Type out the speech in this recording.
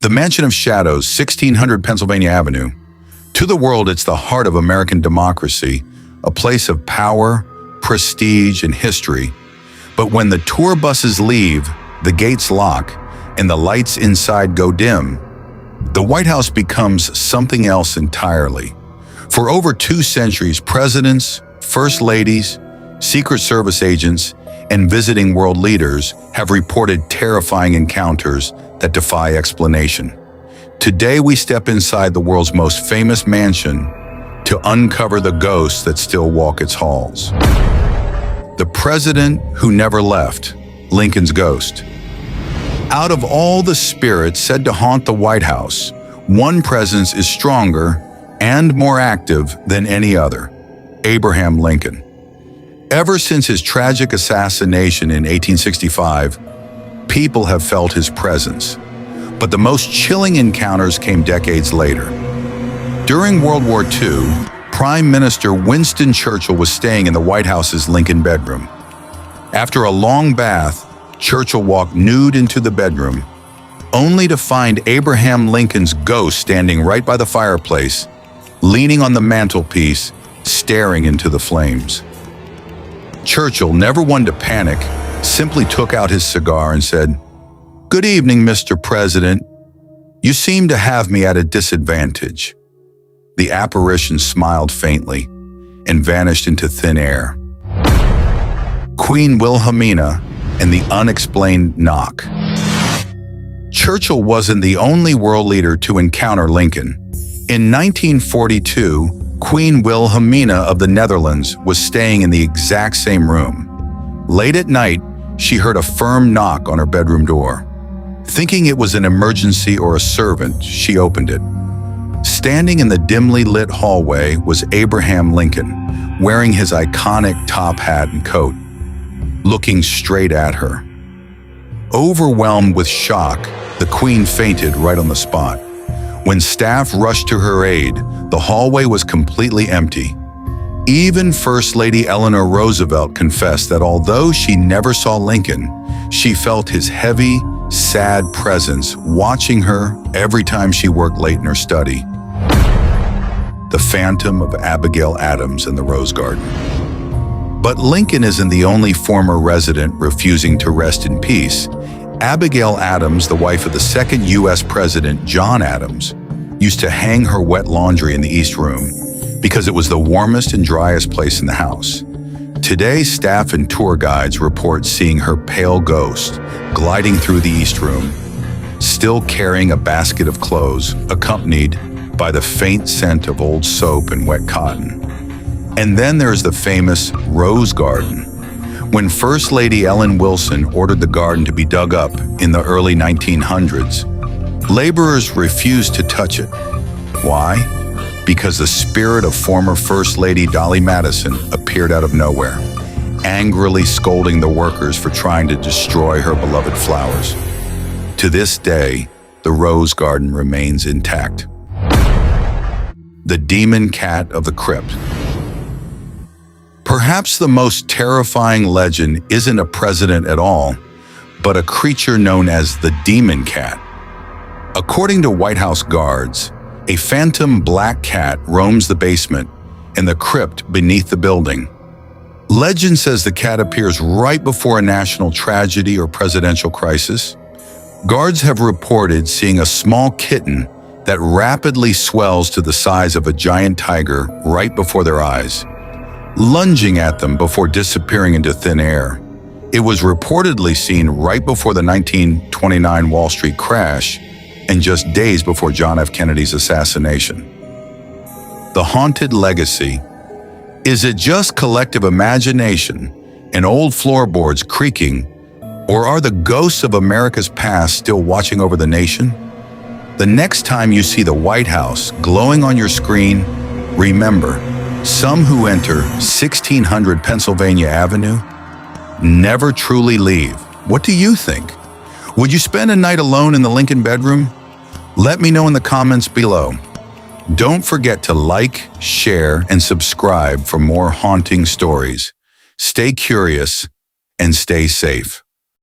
The Mansion of Shadows, 1600 Pennsylvania Avenue. To the world, it's the heart of American democracy, a place of power, prestige, and history. But when the tour buses leave, the gates lock, and the lights inside go dim, the White House becomes something else entirely. For over 2 centuries, presidents, first ladies, Secret Service agents, and visiting world leaders have reported terrifying encounters that defy explanation. Today, we step inside the world's most famous mansion to uncover the ghosts that still walk its halls. The president who never left, Lincoln's ghost. Out of all the spirits said to haunt the White House, one presence is stronger and more active than any other: Abraham Lincoln. Ever since his tragic assassination in 1865, people have felt his presence. But the most chilling encounters came decades later. During World War II, Prime Minister Winston Churchill was staying in the White House's Lincoln bedroom. After a long bath, Churchill walked nude into the bedroom, only to find Abraham Lincoln's ghost standing right by the fireplace, leaning on the mantelpiece, staring into the flames. Churchill, never one to panic, simply took out his cigar and said, "Good evening, Mr. President. You seem to have me at a disadvantage." The apparition smiled faintly and vanished into thin air. Queen Wilhelmina and the unexplained knock. Churchill wasn't the only world leader to encounter Lincoln. In 1942, Queen Wilhelmina of the Netherlands was staying in the exact same room. Late at night, she heard a firm knock on her bedroom door. Thinking it was an emergency or a servant, she opened it. Standing in the dimly lit hallway was Abraham Lincoln, wearing his iconic top hat and coat, looking straight at her. Overwhelmed with shock, the Queen fainted right on the spot. When staff rushed to her aid, the hallway was completely empty. Even First Lady Eleanor Roosevelt confessed that although she never saw Lincoln, she felt his heavy, sad presence watching her every time she worked late in her study. The phantom of Abigail Adams in the Rose Garden. But Lincoln isn't the only former resident refusing to rest in peace. Abigail Adams, the wife of the second U.S. President John Adams, used to hang her wet laundry in the East Room because it was the warmest and driest place in the house. Today, staff and tour guides report seeing her pale ghost gliding through the East Room, still carrying a basket of clothes, accompanied by the faint scent of old soap and wet cotton. And then there's the famous Rose Garden. When First Lady Ellen Wilson ordered the garden to be dug up in the early 1900s, laborers refused to touch it. Why? Because the spirit of former First Lady Dolly Madison appeared out of nowhere, angrily scolding the workers for trying to destroy her beloved flowers. To this day, the Rose Garden remains intact. The Demon Cat of the Crypt. Perhaps the most terrifying legend isn't a president at all, but a creature known as the Demon Cat. According to White House guards, a phantom black cat roams the basement and the crypt beneath the building. Legend says the cat appears right before a national tragedy or presidential crisis. Guards have reported seeing a small kitten that rapidly swells to the size of a giant tiger right before their eyes, lunging at them before disappearing into thin air. It was reportedly seen right before the 1929 Wall Street crash and just days before John F. Kennedy's assassination. The haunted legacy. Is it just collective imagination and old floorboards creaking, or are the ghosts of America's past still watching over the nation? The next time you see the White House glowing on your screen, remember, some who enter 1600 Pennsylvania Avenue never truly leave. What do you think? Would you spend a night alone in the Lincoln bedroom? Let me know in the comments below. Don't forget to like, share, and subscribe for more haunting stories. Stay curious and stay safe.